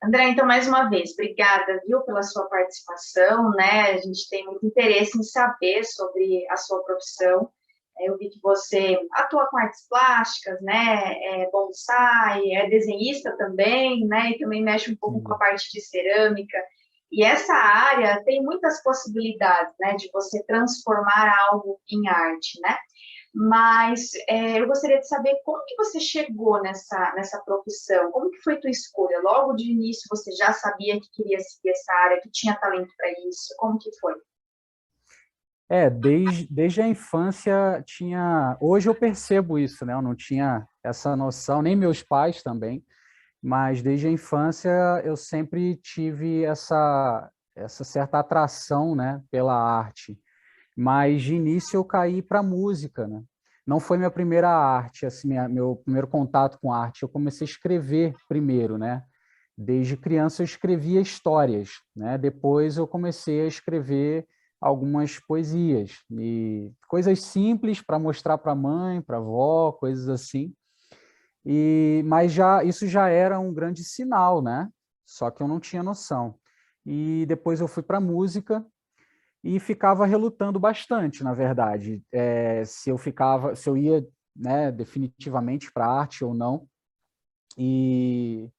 André, então, mais uma vez, obrigada, viu, pela sua participação, né? A gente tem muito interesse em saber sobre a sua profissão. Eu vi que você atua com artes plásticas, né? É bonsai, é desenhista também, né? E também mexe um pouco com a Sim. parte de cerâmica. E essa área tem muitas possibilidades, né? De você transformar algo em arte, né? Mas eu gostaria de saber como que você chegou nessa profissão, como que foi tua escolha? Logo de início você já sabia que queria seguir essa área, que tinha talento para isso? Como que foi? Desde a infância tinha... Hoje eu percebo isso, né? Eu não tinha essa noção, nem meus pais também, mas desde a infância eu sempre tive essa certa atração, né, pela arte. Mas de início eu caí para música, né? Não foi minha primeira arte, assim, meu primeiro contato com arte. Eu comecei a escrever primeiro, né? Desde criança eu escrevia histórias, né? Depois eu comecei a escrever algumas poesias e coisas simples para mostrar para a mãe, para a avó, coisas assim. Mas já isso já era um grande sinal, né? Só que eu não tinha noção. E depois eu fui para música e ficava relutando bastante, na verdade, se eu ia, né, definitivamente para a arte ou não. E,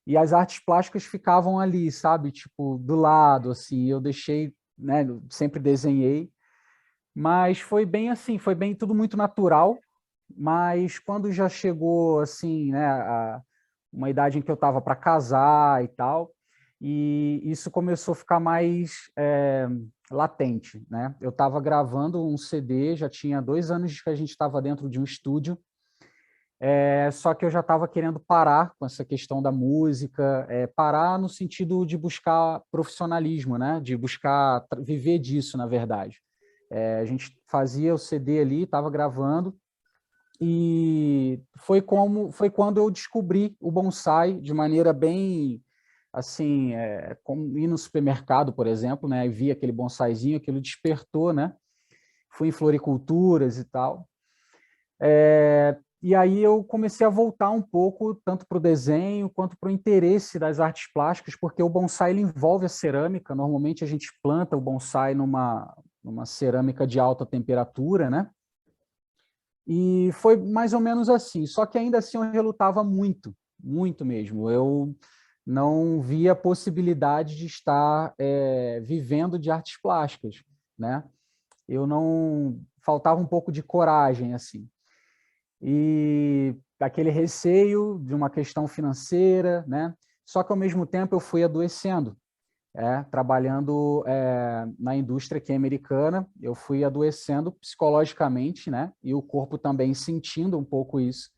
e as artes plásticas ficavam ali, sabe, tipo, do lado, assim, eu deixei, né, sempre desenhei, mas foi bem assim, foi bem tudo muito natural, mas quando já chegou, assim, né, uma idade em que eu estava para casar e tal, e isso começou a ficar mais latente, né? Eu estava gravando um CD, já tinha 2 anos que a gente estava dentro de um estúdio, só que eu já estava querendo parar com essa questão da música, parar no sentido de buscar profissionalismo, né? De buscar viver disso, na verdade. A gente fazia o CD ali, estava gravando, e foi quando eu descobri o bonsai de maneira bem assim, como ir no supermercado, por exemplo, né, e vi aquele bonsaizinho, aquilo despertou, né? Fui em floriculturas e tal. E aí eu comecei a voltar um pouco tanto para o desenho quanto para o interesse das artes plásticas, porque o bonsai ele envolve a cerâmica. Normalmente a gente planta o bonsai numa cerâmica de alta temperatura, né? E foi mais ou menos assim, só que ainda assim eu relutava muito, muito mesmo. Eu não via a possibilidade de estar vivendo de artes plásticas, né? Eu não... Faltava um pouco de coragem, assim. E aquele receio de uma questão financeira, né? Só que, ao mesmo tempo, eu fui adoecendo, trabalhando na indústria aqui americana, eu fui adoecendo psicologicamente, né? E o corpo também sentindo um pouco isso.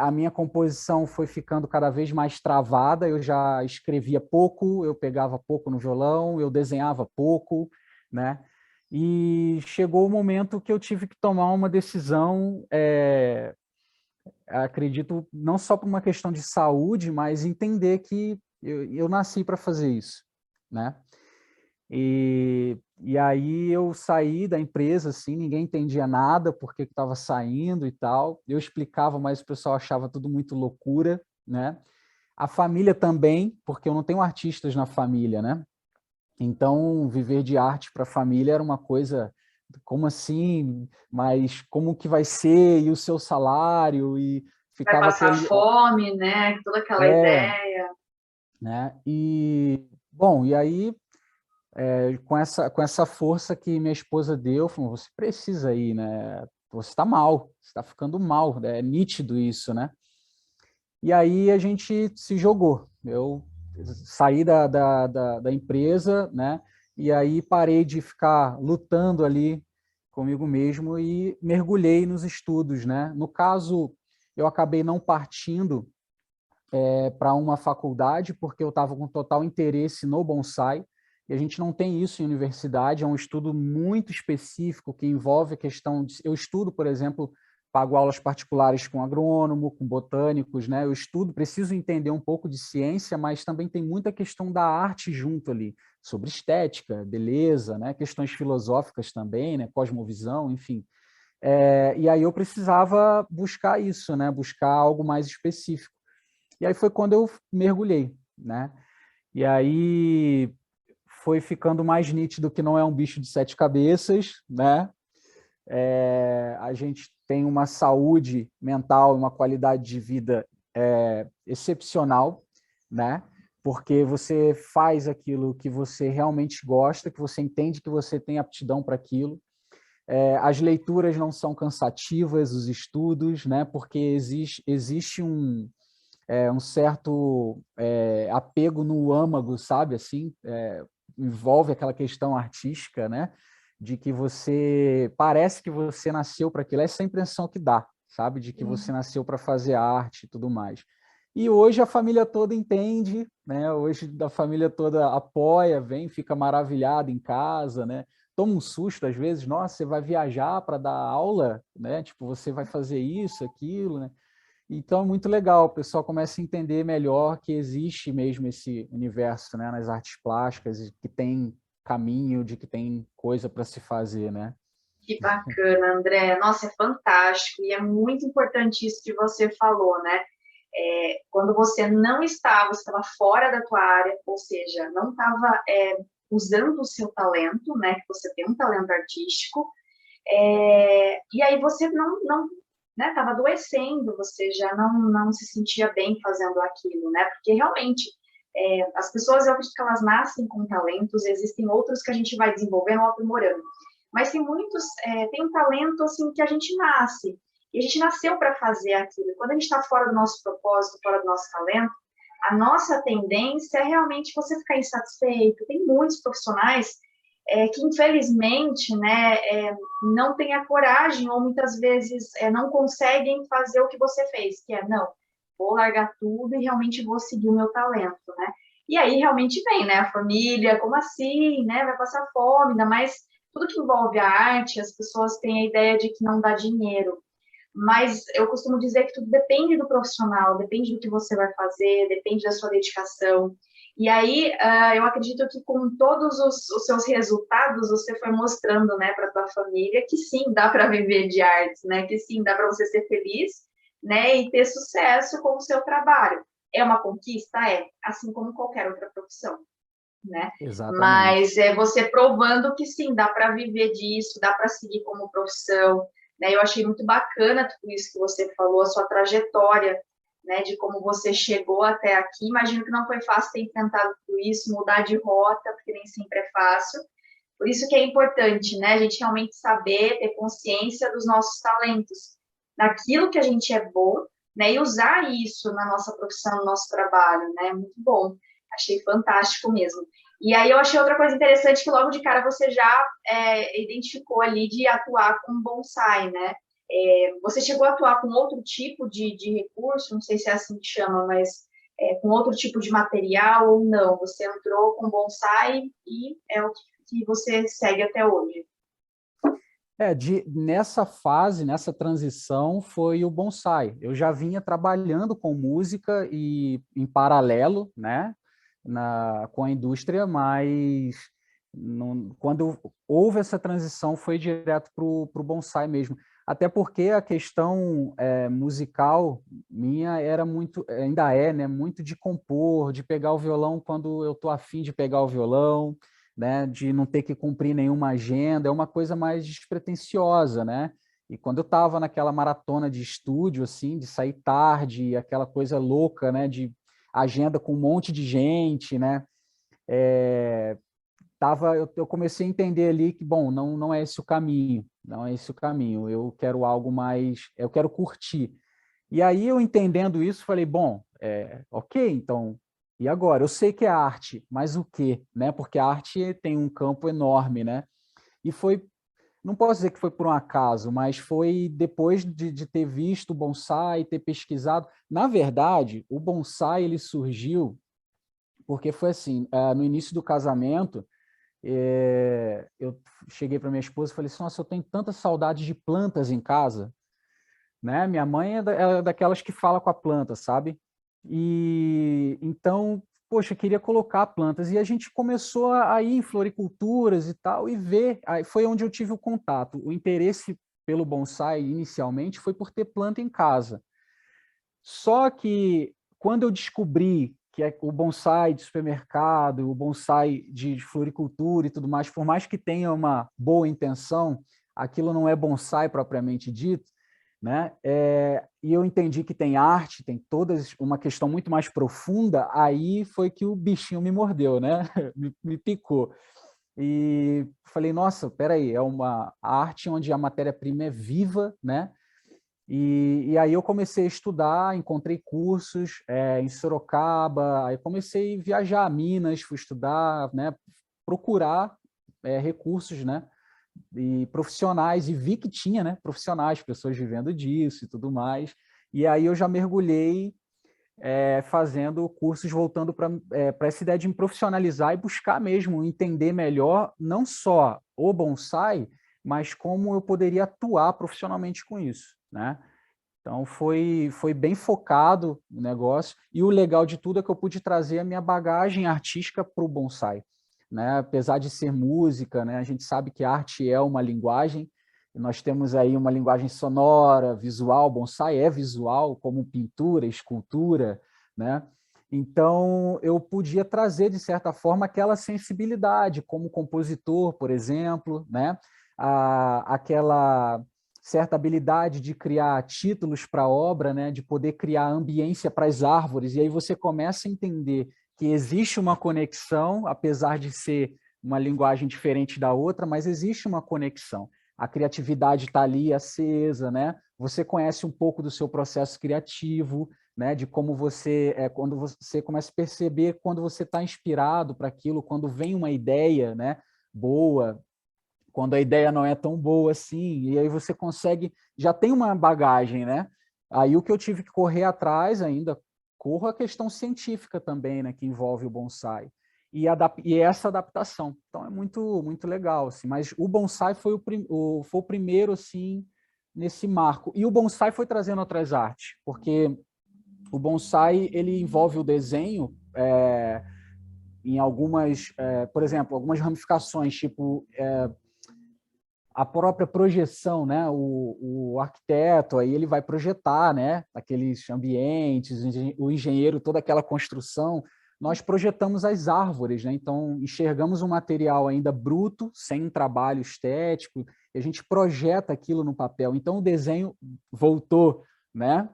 A minha composição foi ficando cada vez mais travada, eu já escrevia pouco, eu pegava pouco no violão, eu desenhava pouco, né? E chegou o momento que eu tive que tomar uma decisão, acredito, não só por uma questão de saúde, mas entender que eu nasci para fazer isso, né? E aí eu saí da empresa, assim, ninguém entendia nada, porque estava saindo e tal. Eu explicava, mas o pessoal achava tudo muito loucura, né? A família também, porque eu não tenho artistas na família, né? Então, viver de arte para a família era uma coisa, como assim? Mas como que vai ser? E o seu salário? E Vai ficava passar aquele... fome, né? Toda aquela É, ideia. né? E, bom, e aí com essa força que minha esposa deu, falou, você precisa ir, né? Você está mal, você está ficando mal, é nítido isso, né? E aí a gente se jogou. Eu saí da empresa, né? E aí parei de ficar lutando ali comigo mesmo e mergulhei nos estudos, né? No caso, eu acabei não partindo para uma faculdade, porque eu estava com total interesse no bonsai, e a gente não tem isso em universidade, é um estudo muito específico que envolve a questão de... Eu estudo, por exemplo, pago aulas particulares com agrônomo, com botânicos, né? Eu estudo, preciso entender um pouco de ciência, mas também tem muita questão da arte junto ali, sobre estética, beleza, né? Questões filosóficas também, né? Cosmovisão, enfim. E aí eu precisava buscar isso, né? Buscar algo mais específico. E aí foi quando eu mergulhei. né? E aí foi ficando mais nítido que não é um bicho de 7 cabeças, né? A gente tem uma saúde mental, uma qualidade de vida excepcional, né? Porque você faz aquilo que você realmente gosta, que você entende que você tem aptidão para aquilo. As leituras não são cansativas, os estudos, né? Porque existe um certo apego no âmago, sabe? Assim, envolve aquela questão artística, né? De que você parece que você nasceu para aquilo, essa é a impressão que dá, sabe? De que você nasceu para fazer arte e tudo mais. E hoje a família toda entende, né? Hoje a família toda apoia, vem, fica maravilhada em casa, né? Toma um susto às vezes, nossa, você vai viajar para dar aula, né? Tipo, você vai fazer isso, aquilo, né? Então é muito legal, o pessoal começa a entender melhor que existe mesmo esse universo, né, nas artes plásticas, e que tem caminho, de que tem coisa para se fazer, né? Que bacana, André. Nossa, é fantástico. E é muito importante isso que você falou, né? Quando você estava fora da tua área, ou seja, não estava usando o seu talento, né? Que você tem um talento artístico, e aí você não né, estava adoecendo, você já não se sentia bem fazendo aquilo, né? Porque realmente as pessoas, eu acredito que elas nascem com talentos, existem outros que a gente vai desenvolvendo ou aprimorando. Mas tem muitos, tem um talento assim que a gente nasce, e a gente nasceu para fazer aquilo. E quando a gente está fora do nosso propósito, fora do nosso talento, a nossa tendência é realmente você ficar insatisfeito. Tem muitos profissionais que, infelizmente, né, não têm a coragem ou muitas vezes não conseguem fazer o que você fez, que é, não, vou largar tudo e realmente vou seguir o meu talento, né? E aí realmente vem, né, a família, como assim, né, vai passar fome, ainda mais tudo que envolve a arte, as pessoas têm a ideia de que não dá dinheiro. Mas eu costumo dizer que tudo depende do profissional, depende do que você vai fazer, depende da sua dedicação. E aí, eu acredito que com todos os seus resultados, você foi mostrando, né, para tua família que sim, dá para viver de artes, né, que sim, dá para você ser feliz, né, e ter sucesso com o seu trabalho. É uma conquista? É, assim como qualquer outra profissão, né? Exatamente. Mas é você provando que sim, dá para viver disso, dá para seguir como profissão, né? Eu achei muito bacana tudo isso que você falou, a sua trajetória, né, de como você chegou até aqui. Imagino que não foi fácil ter enfrentado tudo isso, mudar de rota, porque nem sempre é fácil. Por isso que é importante, né, a gente realmente saber, ter consciência dos nossos talentos, naquilo que a gente é bom, né, e usar isso na nossa profissão, no nosso trabalho, né? Muito bom. Achei fantástico mesmo. E aí eu achei outra coisa interessante que logo de cara você já identificou ali de atuar com bonsai, né? Você chegou a atuar com outro tipo de recurso, não sei se é assim que chama, mas com outro tipo de material ou não? Você entrou com bonsai e é o que você segue até hoje. Nessa fase, nessa transição, foi o bonsai. Eu já vinha trabalhando com música e em paralelo, né, com a indústria, mas quando houve essa transição, foi direto para o bonsai mesmo. Até porque a questão musical minha era muito, ainda é, né, muito de compor, de pegar o violão quando eu estou afim de pegar o violão, né, de não ter que cumprir nenhuma agenda, é uma coisa mais despretensiosa, né? E quando eu estava naquela maratona de estúdio, assim, de sair tarde, aquela coisa louca, né, de agenda com um monte de gente, né? Eu comecei a entender ali que, bom, não é esse o caminho, não é esse o caminho. Eu quero algo mais, eu quero curtir. E aí eu entendendo isso, falei, bom, ok, então, e agora? Eu sei que é arte, mas o quê? Né? Porque a arte tem um campo enorme, né? E foi, não posso dizer que foi por um acaso, mas foi depois de ter visto o bonsai, ter pesquisado. Na verdade, o bonsai ele surgiu porque foi assim, no início do casamento, eu cheguei para minha esposa e falei assim, nossa, eu tenho tanta saudade de plantas em casa, né? Minha mãe é daquelas que fala com a planta, sabe? E então, poxa, eu queria colocar plantas. E a gente começou a ir em floriculturas e tal, e ver. Aí foi onde eu tive o contato. O interesse pelo bonsai, inicialmente, foi por ter planta em casa. Só que quando eu descobri que é o bonsai de supermercado, o bonsai de floricultura e tudo mais, por mais que tenha uma boa intenção, aquilo não é bonsai propriamente dito, né? E eu entendi que tem arte, tem todas uma questão muito mais profunda, aí foi que o bichinho me mordeu, né? Me picou. E falei, nossa, peraí, é uma arte onde a matéria-prima é viva, né? E aí eu comecei a estudar, encontrei cursos em Sorocaba, aí comecei a viajar a Minas, fui estudar, né? Procurar recursos, né? E profissionais, e vi que tinha, né, profissionais, pessoas vivendo disso e tudo mais. E aí eu já mergulhei fazendo cursos voltando para essa ideia de me profissionalizar e buscar mesmo entender melhor, não só o bonsai, mas como eu poderia atuar profissionalmente com isso, né? Então, foi bem focado o negócio, e o legal de tudo é que eu pude trazer a minha bagagem artística para o bonsai, né? Apesar de ser música, né? A gente sabe que arte é uma linguagem, e nós temos aí uma linguagem sonora, visual, bonsai é visual, como pintura, escultura, né? Então, eu podia trazer, de certa forma, aquela sensibilidade, como compositor, por exemplo, né? Aquela certa habilidade de criar títulos para a obra, né? De poder criar ambiência para as árvores, e aí você começa a entender que existe uma conexão, apesar de ser uma linguagem diferente da outra, mas existe uma conexão. A criatividade está ali acesa, né? Você conhece um pouco do seu processo criativo, né? De como você, quando você começa a perceber quando você está inspirado para aquilo, quando vem uma ideia, né? Boa, quando a ideia não é tão boa assim, e aí você consegue, já tem uma bagagem, né? Aí o que eu tive que correr atrás ainda, corro a questão científica também, né, que envolve o bonsai, e essa adaptação. Então é muito legal, assim, mas o bonsai foi foi o primeiro, assim, nesse marco. E o bonsai foi trazendo outras artes, porque o bonsai, ele envolve o desenho, em algumas, por exemplo, algumas ramificações, tipo a própria projeção, né? O arquiteto aí ele vai projetar, né? Aqueles ambientes, o engenheiro, toda aquela construção. Nós projetamos as árvores, né? Então enxergamos um material ainda bruto, sem um trabalho estético, e a gente projeta aquilo no papel. Então o desenho voltou, né?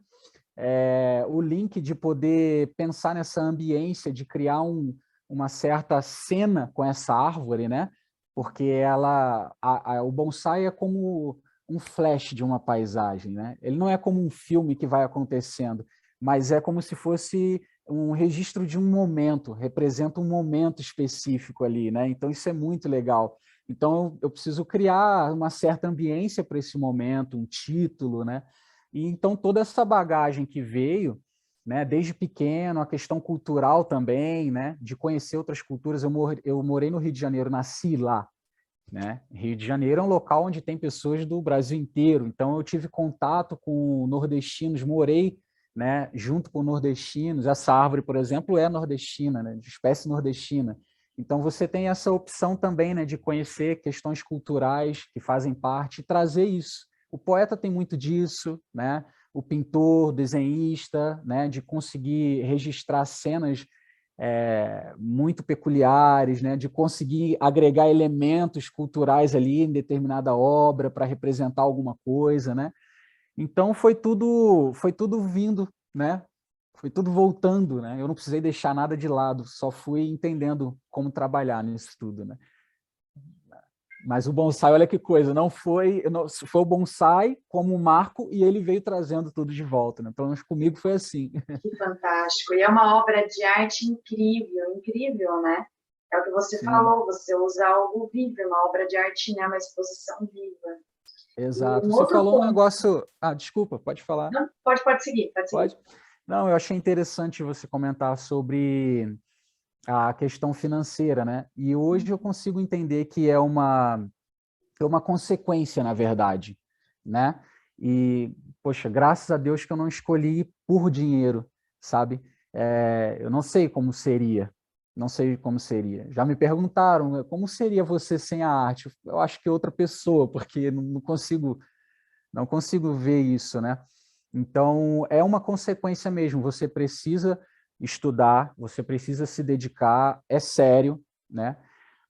O link de poder pensar nessa ambiência, de criar uma certa cena com essa árvore, né? Porque o bonsai é como um flash de uma paisagem, né? Ele não é como um filme que vai acontecendo, mas é como se fosse um registro de um momento, representa um momento específico ali, né? Então isso é muito legal. Então eu preciso criar uma certa ambiência para esse momento, um título, né? E então toda essa bagagem que veio, né, desde pequeno, a questão cultural também, né, de conhecer outras culturas. Eu morei no Rio de Janeiro, nasci lá, né? Rio de Janeiro é um local onde tem pessoas do Brasil inteiro, então eu tive contato com nordestinos, morei, né, junto com nordestinos. Essa árvore, por exemplo, é nordestina, né, de espécie nordestina. Então você tem essa opção também, né, de conhecer questões culturais que fazem parte e trazer isso. O poeta tem muito disso, né? O pintor, desenhista, né, de conseguir registrar cenas muito peculiares, né, de conseguir agregar elementos culturais ali em determinada obra para representar alguma coisa, né? Então foi tudo vindo, né? Foi tudo voltando, né? Eu não precisei deixar nada de lado, só fui entendendo como trabalhar nisso tudo, né? Mas o bonsai, olha que coisa, foi o bonsai como um marco e ele veio trazendo tudo de volta, né? Pelo menos comigo foi assim. Que fantástico. E é uma obra de arte incrível, incrível, né? É o que você Sim, falou, você usa algo vivo, uma obra de arte, né? Uma exposição viva. E exato. um Você outro falou um ponto. negócio. Ah, desculpa, pode falar. Não, pode seguir, pode seguir. Pode? Não, eu achei interessante você comentar sobre a questão financeira, né? E hoje eu consigo entender que é uma consequência, na verdade, né? E, poxa, graças a Deus que eu não escolhi por dinheiro, sabe? Eu não sei como seria, não sei como seria. Já me perguntaram, como seria você sem a arte? Eu acho que outra pessoa, porque não consigo ver isso, né? Então, é uma consequência mesmo, você precisa estudar, você precisa se dedicar, é sério, né?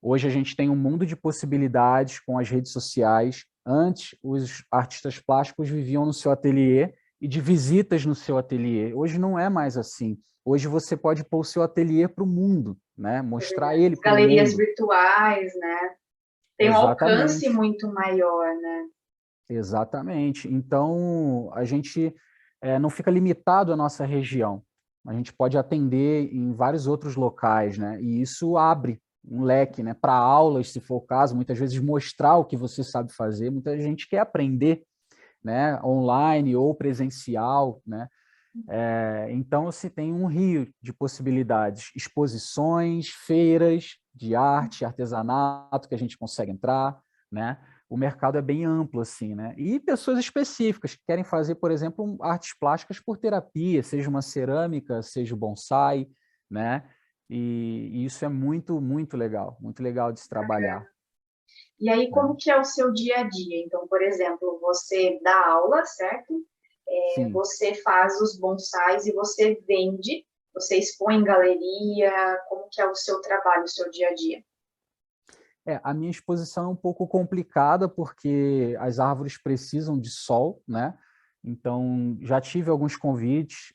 Hoje a gente tem um mundo de possibilidades com as redes sociais. Antes, os artistas plásticos viviam no seu ateliê e de visitas no seu ateliê. Hoje não é mais assim. Hoje você pode pôr o seu ateliê para o mundo, né? É Mostrar verdade. ele As para o galerias mundo. virtuais, né? Tem um alcance Exatamente, muito maior, né? exatamente. Então, a gente não fica limitado à nossa região. A gente pode atender em vários outros locais, né? E isso abre um leque, né, para aulas, se for o caso, muitas vezes mostrar o que você sabe fazer. Muita gente quer aprender, né, online ou presencial, né? Então, se tem um rio de possibilidades, exposições, feiras de arte, artesanato que a gente consegue entrar, né? O mercado é bem amplo, assim, né? E pessoas específicas que querem fazer, por exemplo, artes plásticas por terapia, seja uma cerâmica, seja o bonsai, né? E isso é muito legal de se trabalhar, E aí, né? como que é o seu dia a dia? Então, por exemplo, você dá aula, certo? Sim. Você faz os bonsais e você vende, você expõe em galeria, como que é o seu trabalho, o seu dia a dia? A minha exposição é um pouco complicada porque as árvores precisam de sol, né? Então, já tive alguns convites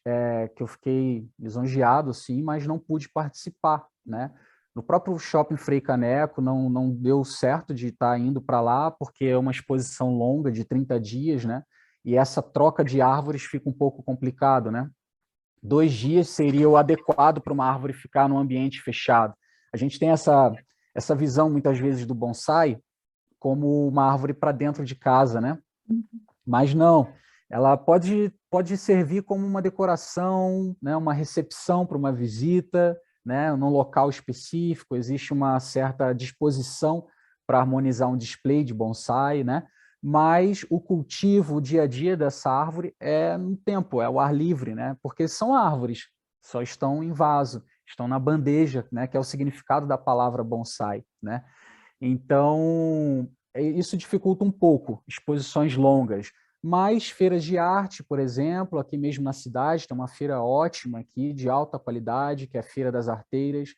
que eu fiquei lisonjeado, sim, mas não pude participar, né? No próprio Shopping Frei Caneco não deu certo de estar indo para lá porque é uma exposição longa de 30 dias, né? E essa troca de árvores fica um pouco complicado, né? 2 dias seria o adequado para uma árvore ficar num ambiente fechado. A gente tem essa visão, muitas vezes, do bonsai como uma árvore para dentro de casa, né? Mas não, ela pode servir como uma decoração, né? Uma recepção para uma visita, né? Num local específico, existe uma certa disposição para harmonizar um display de bonsai, né? Mas o cultivo, o dia a dia dessa árvore é no tempo, é o ar livre, né? Porque são árvores, só estão em vaso, estão na bandeja, né? Que é o significado da palavra bonsai, né? Então, isso dificulta um pouco exposições longas. Mas feiras de arte, por exemplo, aqui mesmo na cidade, tem uma feira ótima aqui, de alta qualidade, que é a Feira das Arteiras.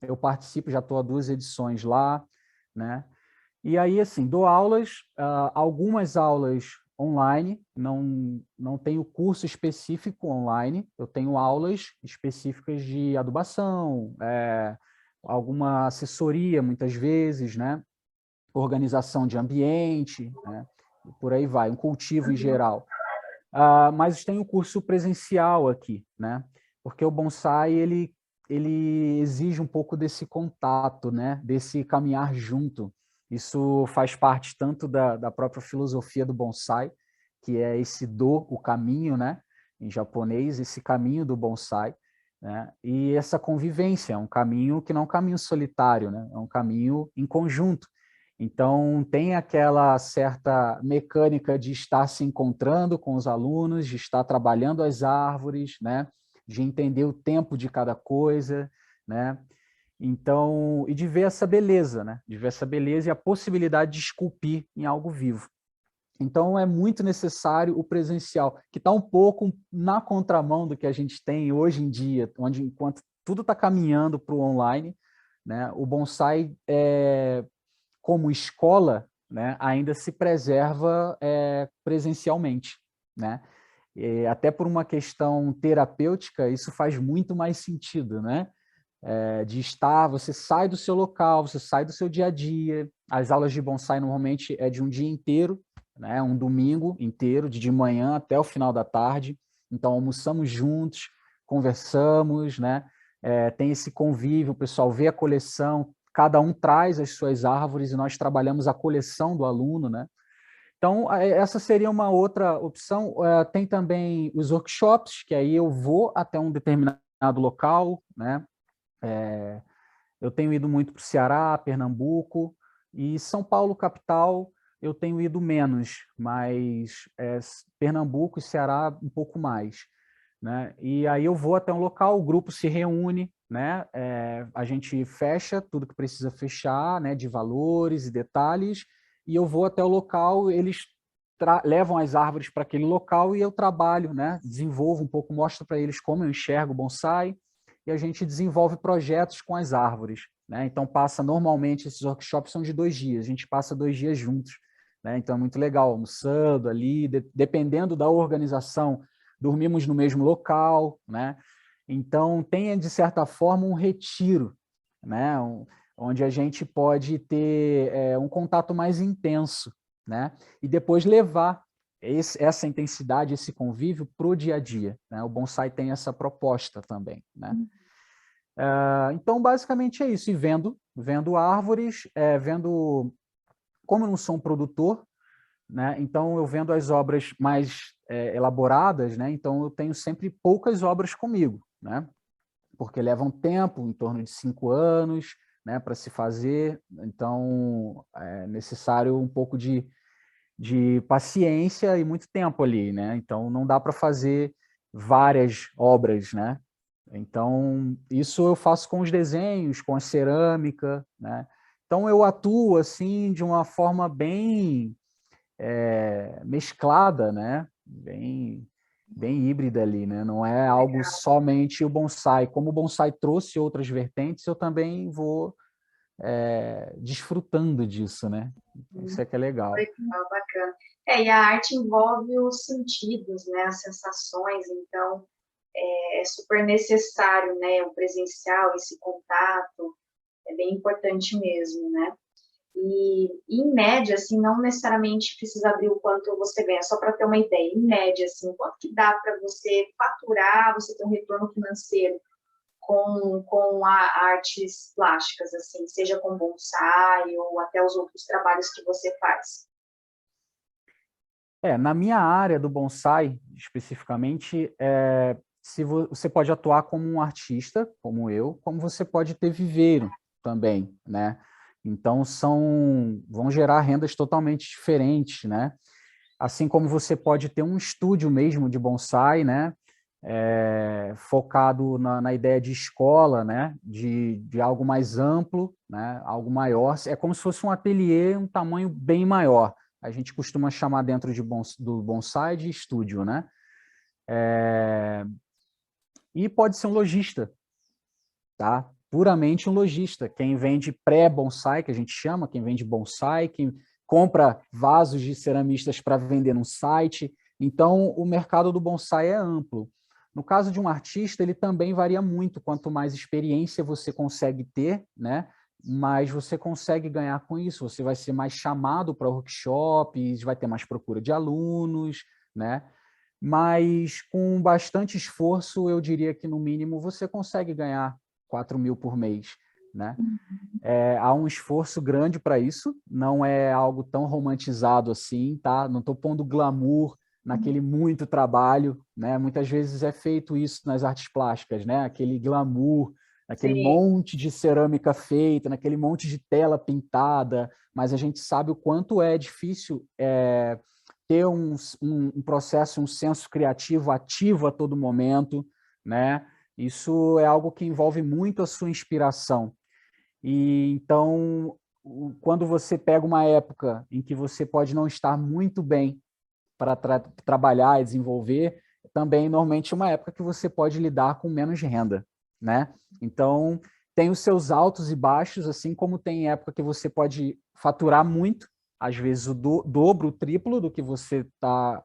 Eu participo, já estou há 2 edições lá, né? E aí, assim, dou aulas, algumas aulas online, não tenho curso específico online, eu tenho aulas específicas de adubação, alguma assessoria, muitas vezes, né? Organização de ambiente, né? E por aí vai, um cultivo em geral. Mas tem o curso presencial aqui, né? Porque o bonsai, ele exige um pouco desse contato, né? Desse caminhar junto. Isso faz parte tanto da própria filosofia do bonsai, que é esse do, o caminho, né? Em japonês, esse caminho do bonsai, né? E essa convivência, é um caminho que não é um caminho solitário, né? É um caminho em conjunto. Então, tem aquela certa mecânica de estar se encontrando com os alunos, de estar trabalhando as árvores, né? De entender o tempo de cada coisa, né? Então, e de ver essa beleza, né? De ver essa beleza e a possibilidade de esculpir em algo vivo. Então, é muito necessário o presencial, que está um pouco na contramão do que a gente tem hoje em dia, onde enquanto tudo está caminhando para o online, né? O bonsai como escola, né, ainda se preserva presencialmente, né? E até por uma questão terapêutica, isso faz muito mais sentido, né? De estar, você sai do seu local, você sai do seu dia a dia. As aulas de bonsai normalmente é de um dia inteiro, né? Um domingo inteiro, de manhã até o final da tarde. Então almoçamos juntos, conversamos, né? Tem esse convívio, o pessoal vê a coleção, cada um traz as suas árvores e nós trabalhamos a coleção do aluno, né? Então, essa seria uma outra opção. Tem também os workshops, que aí eu vou até um determinado local, né? Eu tenho ido muito para o Ceará, Pernambuco, e São Paulo, capital, eu tenho ido menos, mas Pernambuco e Ceará um pouco mais, né? E aí eu vou até um local, o grupo se reúne, né? A gente fecha tudo que precisa fechar, né? De valores e detalhes, e eu vou até o local, eles levam as árvores para aquele local e eu trabalho, né? Desenvolvo um pouco, mostro para eles como eu enxergo o bonsai, e a gente desenvolve projetos com as árvores, né? Então, normalmente, esses workshops são de 2 dias, a gente passa 2 dias juntos, né? Então, é muito legal, almoçando ali, dependendo da organização, dormimos no mesmo local, né? Então, tem, de certa forma, um retiro, né? Onde a gente pode ter um contato mais intenso, né? E depois levar essa intensidade, esse convívio para o dia a dia, né? O bonsai tem essa proposta também, né? Então, basicamente é isso. E vendo árvores, como eu não sou um produtor, né? Então eu vendo as obras mais elaboradas, né? Então eu tenho sempre poucas obras comigo, né? Porque levam tempo, em torno de 5 anos, né, para se fazer. Então é necessário um pouco de paciência e muito tempo ali, né? Então não dá para fazer várias obras, né? Então isso eu faço com os desenhos, com a cerâmica, né? Então eu atuo assim de uma forma bem mesclada, né? Bem híbrida ali, né? Não é algo somente o bonsai. Como o bonsai trouxe outras vertentes, eu também vou desfrutando disso, né? Isso é que é legal. Legal, bacana. E a arte envolve os sentidos, né? As sensações, então é super necessário, né? O presencial, esse contato, é bem importante mesmo, né? E, em média, assim, não necessariamente precisa abrir o quanto você ganha, só para ter uma ideia. Em média, assim, quanto que dá para você faturar, você ter um retorno financeiro com artes plásticas, assim, seja com bonsai ou até os outros trabalhos que você faz? Na minha área do bonsai, especificamente, se você pode atuar como um artista, como eu, como você pode ter viveiro também, né? Então, vão gerar rendas totalmente diferentes, né? Assim como você pode ter um estúdio mesmo de bonsai, né? Focado na ideia de escola, né? De algo mais amplo, né? Algo maior. É como se fosse um ateliê, um tamanho bem maior. A gente costuma chamar dentro do bonsai de estúdio, né? E pode ser um lojista, tá? Puramente um lojista. Quem vende pré-bonsai, que a gente chama, quem vende bonsai, quem compra vasos de ceramistas para vender num site. Então, o mercado do bonsai é amplo. No caso de um artista, ele também varia muito. Quanto mais experiência você consegue ter, né, mais você consegue ganhar com isso. Você vai ser mais chamado para workshops, vai ter mais procura de alunos, né? Mas com bastante esforço, eu diria que no mínimo você consegue ganhar 4.000 por mês, né? Há um esforço grande para isso, não é algo tão romantizado assim, tá? Não estou pondo glamour naquele muito trabalho, né? Muitas vezes é feito isso nas artes plásticas, né? Aquele glamour, aquele Sim. monte de cerâmica feita, naquele monte de tela pintada, mas a gente sabe o quanto é difícil ter um processo, um senso criativo ativo a todo momento, né? Isso é algo que envolve muito a sua inspiração. E então, quando você pega uma época em que você pode não estar muito bem para trabalhar e desenvolver, também normalmente é uma época que você pode lidar com menos renda, né? Então, tem os seus altos e baixos, assim como tem época que você pode faturar muito, às vezes o dobro, o triplo do que você está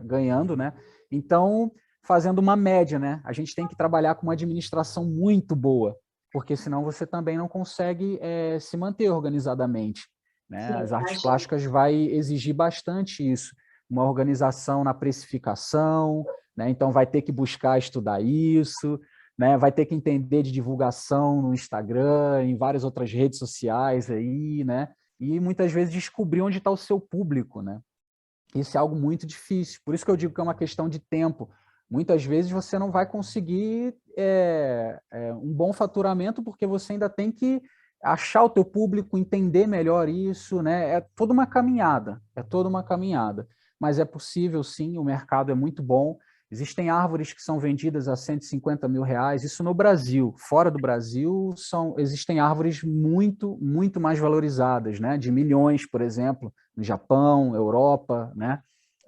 ganhando, né? Então, fazendo uma média, né? A gente tem que trabalhar com uma administração muito boa, porque senão você também não consegue se manter organizadamente, né? Sim, As artes imagino. plásticas vai exigir bastante isso, uma organização na precificação, né? Então vai ter que buscar estudar isso, né? Vai ter que entender de divulgação no Instagram, em várias outras redes sociais aí, né? E muitas vezes descobrir onde está o seu público, né? Isso é algo muito difícil. Por isso que eu digo que é uma questão de tempo. Muitas vezes você não vai conseguir um bom faturamento porque você ainda tem que achar o teu público, entender melhor isso, né? É toda uma caminhada, é toda uma caminhada. Mas é possível, sim, o mercado é muito bom. Existem árvores que são vendidas a 150 mil reais, isso no Brasil. Fora do Brasil, existem árvores muito, muito mais valorizadas, né? De milhões, por exemplo, no Japão, Europa, né?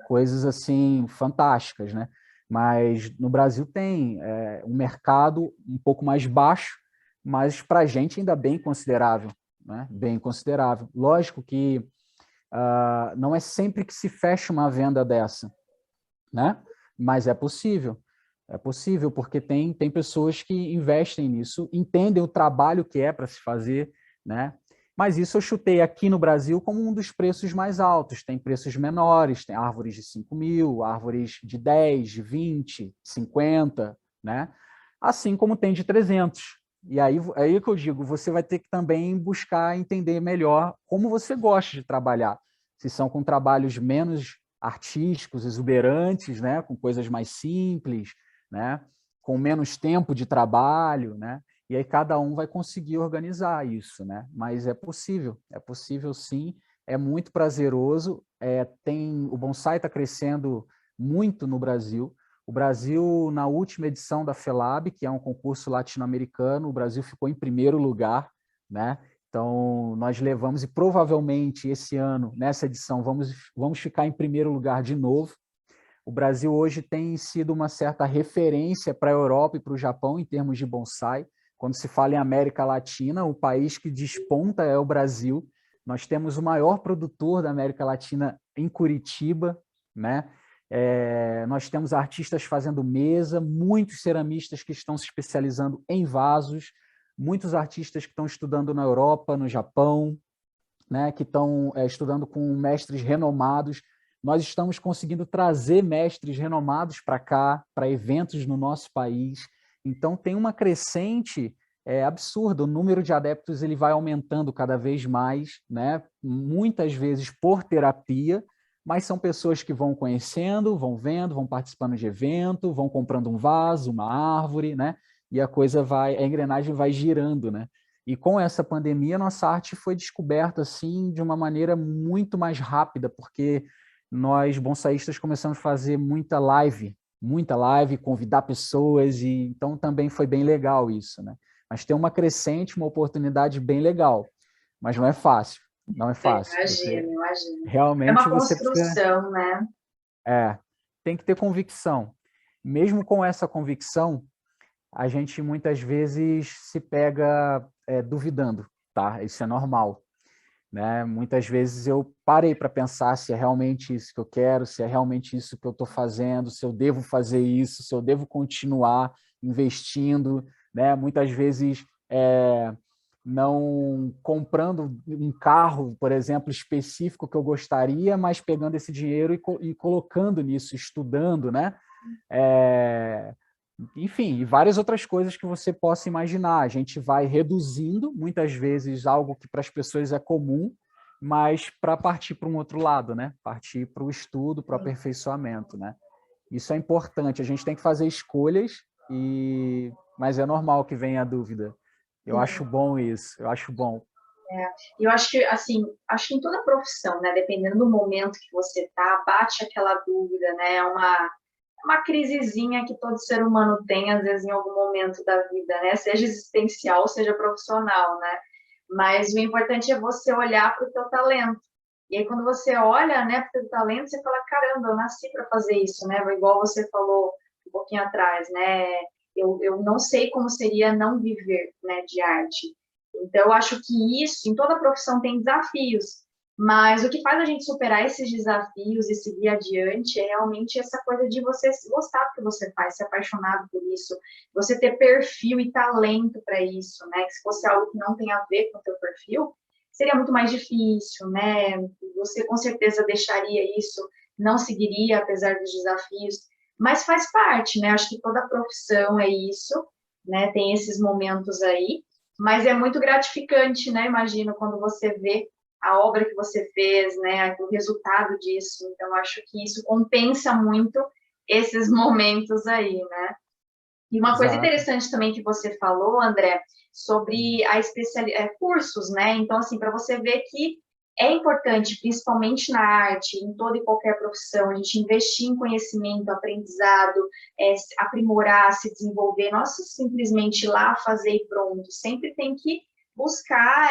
Coisas assim fantásticas, né? Mas no Brasil tem um mercado um pouco mais baixo, mas para a gente ainda bem considerável, né? Bem considerável. Lógico que não é sempre que se fecha uma venda dessa, né? Mas é possível. É possível, porque tem pessoas que investem nisso, entendem o trabalho que é para se fazer, né? Mas isso eu chutei aqui no Brasil como um dos preços mais altos. Tem preços menores, tem árvores de 5 mil, árvores de 10, de 20, 50, né? Assim como tem de 300. E aí que eu digo, você vai ter que também buscar entender melhor como você gosta de trabalhar. Se são com trabalhos menos artísticos, exuberantes, né? Com coisas mais simples, né? Com menos tempo de trabalho, né? E aí cada um vai conseguir organizar isso, né? Mas é possível sim, é muito prazeroso. O bonsai está crescendo muito no Brasil. O Brasil, na última edição da FELAB, que é um concurso latino-americano, o Brasil ficou em primeiro lugar, né? Então, nós levamos, e provavelmente esse ano, nessa edição, vamos ficar em primeiro lugar de novo. O Brasil hoje tem sido uma certa referência para a Europa e para o Japão em termos de bonsai. Quando se fala em América Latina, o país que desponta é o Brasil. Nós temos o maior produtor da América Latina em Curitiba, né? Nós temos artistas fazendo mesa, muitos ceramistas que estão se especializando em vasos, muitos artistas que estão estudando na Europa, no Japão, né? Que estão estudando com mestres renomados. Nós estamos conseguindo trazer mestres renomados para cá, para eventos no nosso país. Então, tem uma crescente absurda. O número de adeptos ele vai aumentando cada vez mais, né? Muitas vezes por terapia, mas são pessoas que vão conhecendo, vão vendo, vão participando de evento, vão comprando um vaso, uma árvore, né? E a engrenagem vai girando, né? E com essa pandemia, nossa arte foi descoberta assim de uma maneira muito mais rápida, porque nós, bonsaístas, começamos a fazer muita live, convidar pessoas, e então também foi bem legal isso, né? Mas tem uma crescente, uma oportunidade bem legal, mas não é fácil, não é fácil. Imagino, imagino. É Realmente uma você precisa, construção, né? é, tem que ter convicção. Mesmo com essa convicção, a gente muitas vezes se pega duvidando, tá? Isso é normal, né? Muitas vezes eu parei para pensar se é realmente isso que eu quero, se é realmente isso que eu estou fazendo, se eu devo fazer isso, se eu devo continuar investindo, né? Muitas vezes não comprando um carro, por exemplo, específico que eu gostaria, mas pegando esse dinheiro e colocando nisso, estudando, né? Enfim, e várias outras coisas que você possa imaginar. A gente vai reduzindo, muitas vezes, algo que para as pessoas é comum, mas para partir para um outro lado, né? Partir para o estudo, para o aperfeiçoamento, né? Isso é importante. A gente tem que fazer escolhas, mas é normal que venha a dúvida. Eu acho bom isso, eu acho bom. E eu acho que, assim, acho que em toda profissão, né, dependendo do momento que você tá, bate aquela dúvida, né, uma crisezinha que todo ser humano tem, às vezes, em algum momento da vida, né, seja existencial, seja profissional, né, mas o importante é você olhar para o teu talento. E aí, quando você olha, né, para o teu talento, você fala, caramba, eu nasci para fazer isso, né, igual você falou um pouquinho atrás, né, eu não sei como seria não viver, né, de arte. Então, eu acho que isso, em toda profissão, tem desafios, mas o que faz a gente superar esses desafios e seguir adiante é realmente essa coisa de você gostar do que você faz, ser apaixonado por isso, você ter perfil e talento para isso, né? Que se fosse algo que não tem a ver com o teu perfil, seria muito mais difícil, né? Você com certeza deixaria isso, não seguiria apesar dos desafios, mas faz parte, né? Acho que toda profissão é isso, né? Tem esses momentos aí, mas é muito gratificante, né? Imagino quando você vê a obra que você fez, né? O resultado disso. Então, acho que isso compensa muito esses momentos aí, né? E uma coisa Exato. interessante também que você falou, André, sobre cursos, né? Então, assim, para você ver que é importante, principalmente na arte, em toda e qualquer profissão, a gente investir em conhecimento, aprendizado, aprimorar, se desenvolver, não é simplesmente ir lá fazer e pronto. Sempre tem que buscar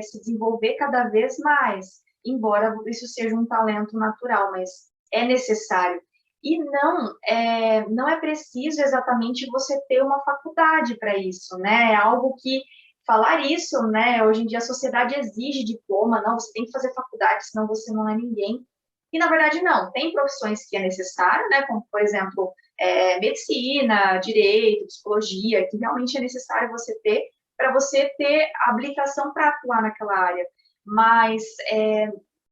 se desenvolver cada vez mais, embora isso seja um talento natural, mas é necessário. E não é preciso exatamente você ter uma faculdade para isso, né? É algo que falar isso, né? Hoje em dia a sociedade exige diploma, não, você tem que fazer faculdade, senão você não é ninguém. E na verdade não, tem profissões que é necessário, né? Como por exemplo, medicina, direito, psicologia, que realmente é necessário você ter para você ter habilitação para atuar naquela área. Mas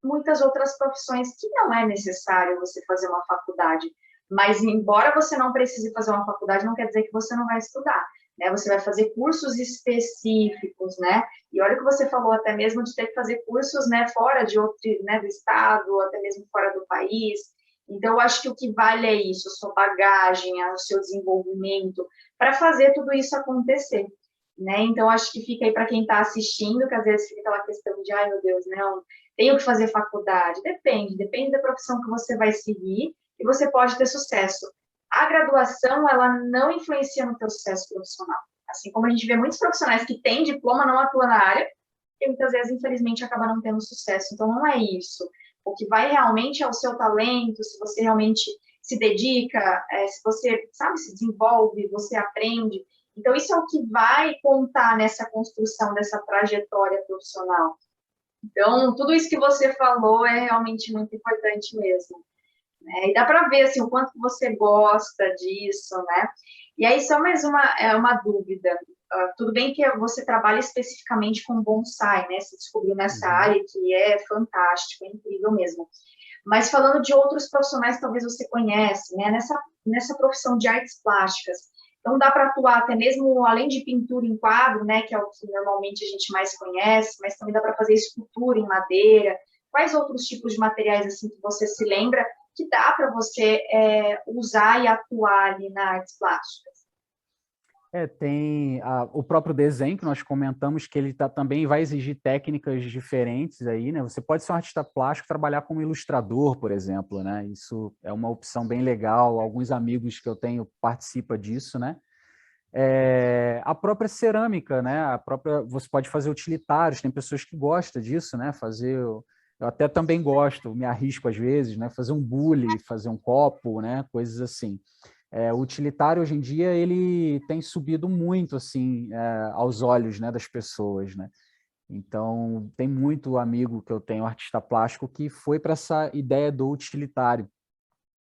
muitas outras profissões que não é necessário você fazer uma faculdade. Mas, embora você não precise fazer uma faculdade, não quer dizer que você não vai estudar, né? Você vai fazer cursos específicos, né? E olha o que você falou até mesmo de ter que fazer cursos, né, fora de outro, né, do estado, ou até mesmo fora do país. Então, eu acho que o que vale é isso, a sua bagagem, o seu desenvolvimento, para fazer tudo isso acontecer, né? Então, acho que fica aí para quem está assistindo, que às vezes fica aquela questão de, ai, meu Deus, não, tenho que fazer faculdade. Depende da profissão que você vai seguir e você pode ter sucesso. A graduação, ela não influencia no teu sucesso profissional. Assim como a gente vê muitos profissionais que têm diploma, não atuam na área, e muitas vezes, infelizmente, acaba não tendo sucesso. Então, não é isso. O que vai realmente é o seu talento, se você realmente se dedica, se você, sabe, se desenvolve, você aprende. Então, isso é o que vai contar nessa construção dessa trajetória profissional. Então, tudo isso que você falou é realmente muito importante mesmo, né? E dá para ver, assim, o quanto você gosta disso, né? E aí, só mais uma dúvida. Tudo bem que você trabalha especificamente com bonsai, né? Se descobriu nessa Uhum. área, que é fantástico, é incrível mesmo. Mas falando de outros profissionais que talvez você conhece, né? Nessa profissão de artes plásticas, então dá para atuar até mesmo além de pintura em quadro, né? Que é o que normalmente a gente mais conhece, mas também dá para fazer escultura em madeira. Quais outros tipos de materiais assim que você se lembra que dá para você usar e atuar ali na artes plásticas? Tem o próprio desenho que nós comentamos, que ele também vai exigir técnicas diferentes aí, né? Você pode ser um artista plástico e trabalhar como ilustrador, por exemplo, né? Isso é uma opção bem legal. Alguns amigos que eu tenho participam disso, né? A própria cerâmica, né? Você pode fazer utilitários, tem pessoas que gostam disso, né? Eu até também gosto, me arrisco às vezes, né? Fazer um bule, fazer um copo, né? Coisas assim. O utilitário hoje em dia ele tem subido muito assim aos olhos, né, das pessoas, né? Então tem muito amigo que eu tenho artista plástico que foi para essa ideia do utilitário,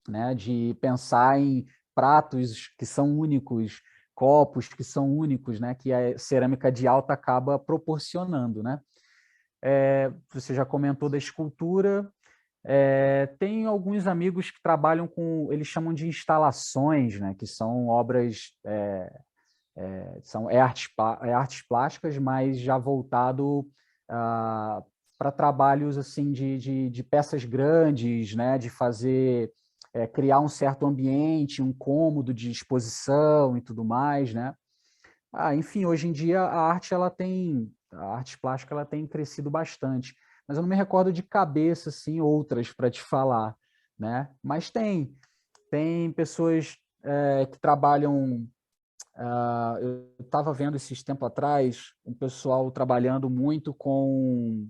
né, de pensar em pratos que são únicos, copos que são únicos, né, que a cerâmica de alta acaba proporcionando, né? Você já comentou da escultura. Tem alguns amigos que trabalham com, eles chamam de instalações, né, que são obras, artes plásticas, mas já voltado para trabalhos assim de peças grandes, né, de fazer, criar um certo ambiente, um cômodo de exposição e tudo mais, né? Enfim, hoje em dia a arte plástica ela tem crescido bastante, mas eu não me recordo de cabeça assim outras para te falar, né? Mas tem pessoas que trabalham. Eu estava vendo esses tempos atrás um pessoal trabalhando muito com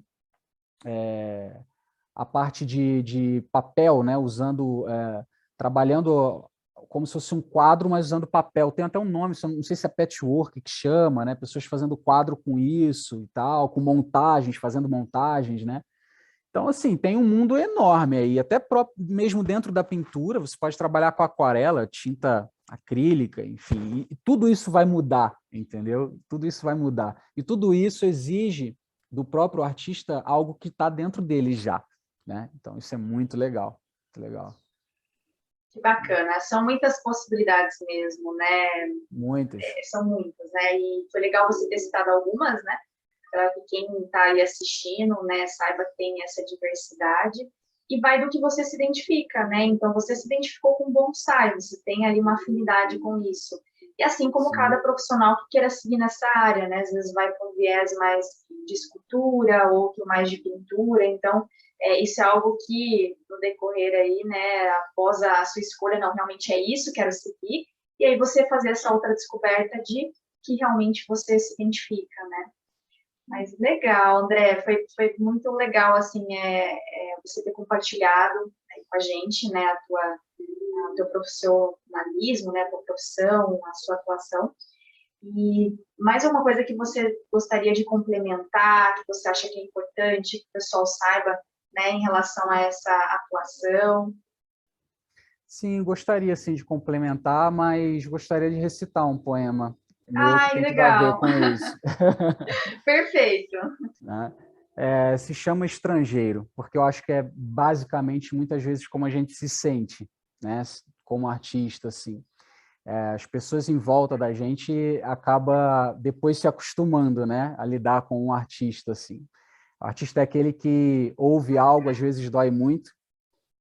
a parte de papel, né? Trabalhando como se fosse um quadro, mas usando papel. Tem até um nome, não sei se é patchwork que chama, né? Pessoas fazendo quadro com isso e tal, com montagens, fazendo montagens, né? Então, assim, tem um mundo enorme aí, até mesmo dentro da pintura, você pode trabalhar com aquarela, tinta acrílica, enfim, e tudo isso vai mudar, entendeu? Tudo isso vai mudar. E tudo isso exige do próprio artista algo que está dentro dele já, né? Então, isso é muito legal, muito legal. Que bacana, são muitas possibilidades mesmo, né? Muitas. São muitas, né? E foi legal você ter citado algumas, né? Para que quem está aí assistindo, né, saiba que tem essa diversidade. E vai do que você se identifica, né? Então, você se identificou com bonsai, você tem ali uma afinidade com isso. E assim como cada Sim. profissional que queira seguir nessa área, né? Às vezes vai com um viés mais de escultura, outro mais de pintura. Então, isso é algo que, no decorrer aí, né, após a sua escolha, não, realmente é isso, quero seguir. E aí você fazer essa outra descoberta de que realmente você se identifica, né? Mas legal, André, foi muito legal, assim, você ter compartilhado aí com a gente, né, o teu profissionalismo, né, a tua profissão, a sua atuação. E mais uma coisa que você gostaria de complementar, que você acha que é importante, que o pessoal saiba, né, em relação a essa atuação? Sim, gostaria sim de complementar, mas gostaria de recitar um poema meu que Ai, tem tudo a ver legal. com isso. Perfeito. Né? Se chama Estrangeiro, porque eu acho que é basicamente muitas vezes como a gente se sente, né? Como artista, assim. As pessoas em volta da gente acaba depois se acostumando, né? A lidar com um artista, assim. O artista é aquele que ouve algo, às vezes dói muito,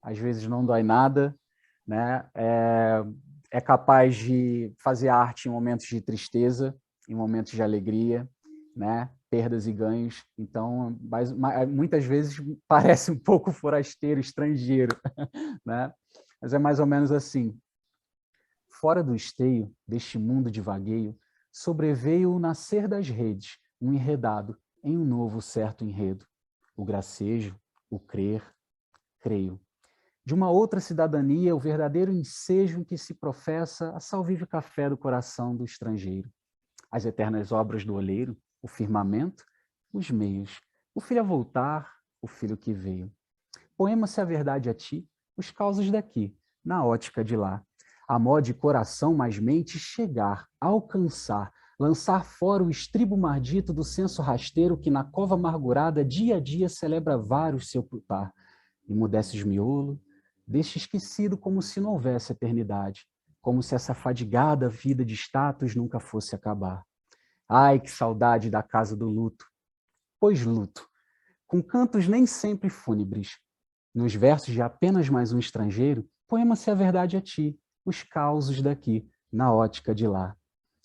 às vezes não dói nada, né? É capaz de fazer arte em momentos de tristeza, em momentos de alegria, né? Perdas e ganhos. Então, muitas vezes parece um pouco forasteiro, estrangeiro, né? Mas é mais ou menos assim. Fora do esteio deste mundo de vagueio, sobreveio o nascer das redes, um enredado em um novo certo enredo. O gracejo, o crer, creio. De uma outra cidadania, o verdadeiro ensejo em que se professa a salvível café do coração do estrangeiro. As eternas obras do olheiro, o firmamento, os meios, o filho a voltar, o filho que veio. Poema-se a verdade a ti, os causos daqui, na ótica de lá. A mó de coração mais mente chegar, alcançar, lançar fora o estribo mardito do senso rasteiro que na cova amargurada dia a dia celebra vários sepultar. Emudece os miolo, deixa esquecido como se não houvesse eternidade, como se essa fadigada vida de status nunca fosse acabar. Ai, que saudade da casa do luto! Pois luto, com cantos nem sempre fúnebres. Nos versos de apenas mais um estrangeiro, poema-se a verdade a ti, os causos daqui, na ótica de lá.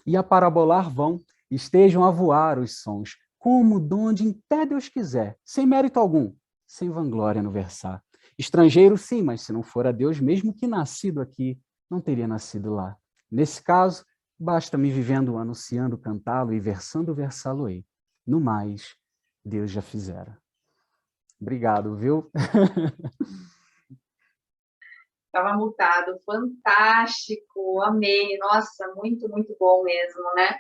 E a parabolar vão, estejam a voar os sons, como, donde, em até Deus quiser, sem mérito algum, sem vanglória no versar. Estrangeiro, sim, mas se não for a Deus, mesmo que nascido aqui, não teria nascido lá. Nesse caso, basta-me vivendo, anunciando, cantá-lo e versando, versá-lo-ei. No mais, Deus já fizera. Obrigado, viu? Estava mutado, fantástico, amei, nossa, muito, muito bom mesmo, né?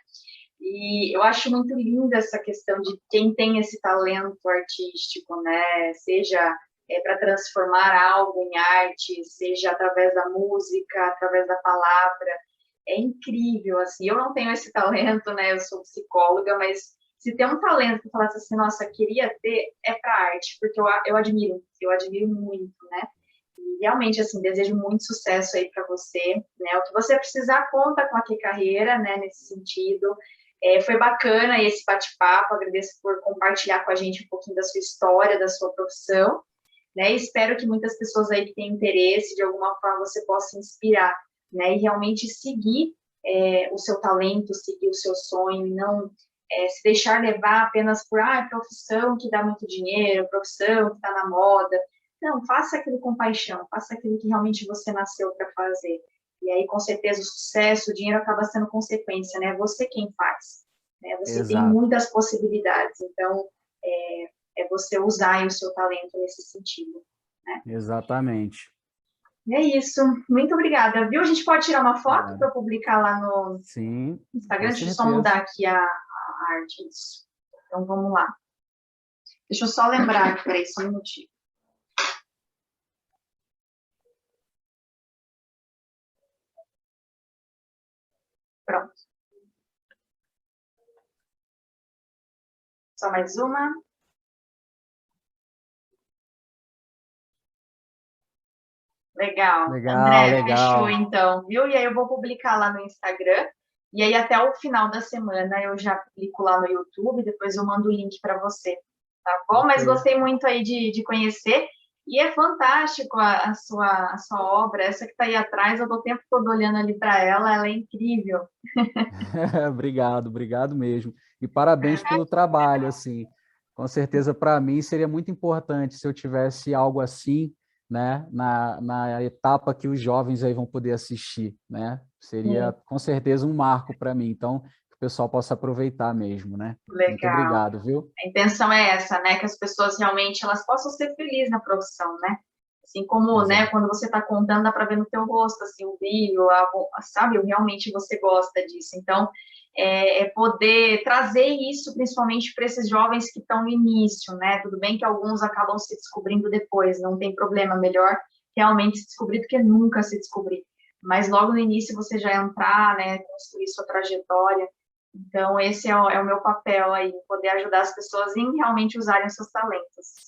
E eu acho muito linda essa questão de quem tem esse talento artístico, né? Seja para transformar algo em arte, seja através da música, através da palavra. É incrível, assim. Eu não tenho esse talento, né? Eu sou psicóloga, mas se tem um talento que falasse assim, nossa, queria ter, é para arte, porque eu admiro muito, né? E realmente, assim, desejo muito sucesso aí para você, né? O que você precisar, conta com a Que Carreira, né? Nesse sentido. Foi bacana esse bate-papo, agradeço por compartilhar com a gente um pouquinho da sua história, da sua profissão, né? Espero que muitas pessoas aí que têm interesse, de alguma forma, você possa inspirar, né? E realmente seguir o seu talento, seguir o seu sonho, e não se deixar levar apenas por profissão que dá muito dinheiro, profissão que está na moda. Não, faça aquilo com paixão, faça aquilo que realmente você nasceu para fazer. E aí, com certeza, o sucesso, o dinheiro acaba sendo consequência, né? Você quem faz, né? Você tem Exato, muitas possibilidades, então você usar o seu talento nesse sentido, né? exatamente. E é isso. Muito obrigada, viu? A gente pode tirar uma foto Obrigado. para publicar lá no Sim, com Instagram? Deixa eu só mudar certeza. aqui a arte. Isso. Então, vamos lá. Deixa eu só lembrar, peraí, só um minutinho. Pronto. Só mais uma. Legal. Legal, André, fechou legal. então, viu? E aí eu vou publicar lá no Instagram. E aí até o final da semana eu já publico lá no YouTube, depois eu mando o link para você, tá bom? Ok. Mas gostei muito aí de conhecer. E é fantástico a sua obra, essa que está aí atrás, eu tô o tempo todo olhando ali para ela é incrível. Obrigado, obrigado mesmo. E parabéns pelo trabalho, assim. Com certeza, para mim, seria muito importante se eu tivesse algo assim, né, na etapa que os jovens aí vão poder assistir, né? Seria, Sim, com certeza, um marco para mim. Então, que o pessoal possa aproveitar mesmo, né? Muito legal. obrigado, viu? A intenção é essa, né? Que as pessoas realmente elas possam ser felizes na profissão, né? Assim como, né, Exato. quando você está contando, dá para ver no teu rosto, assim, o brilho, sabe, realmente você gosta disso. Então, é poder trazer isso, principalmente para esses jovens que estão no início, né? Tudo bem que alguns acabam se descobrindo depois, não tem problema, melhor realmente se descobrir do que nunca se descobrir. Mas logo no início você já entrar, né, construir sua trajetória. Então, esse é o meu papel aí, poder ajudar as pessoas em realmente usarem os seus talentos.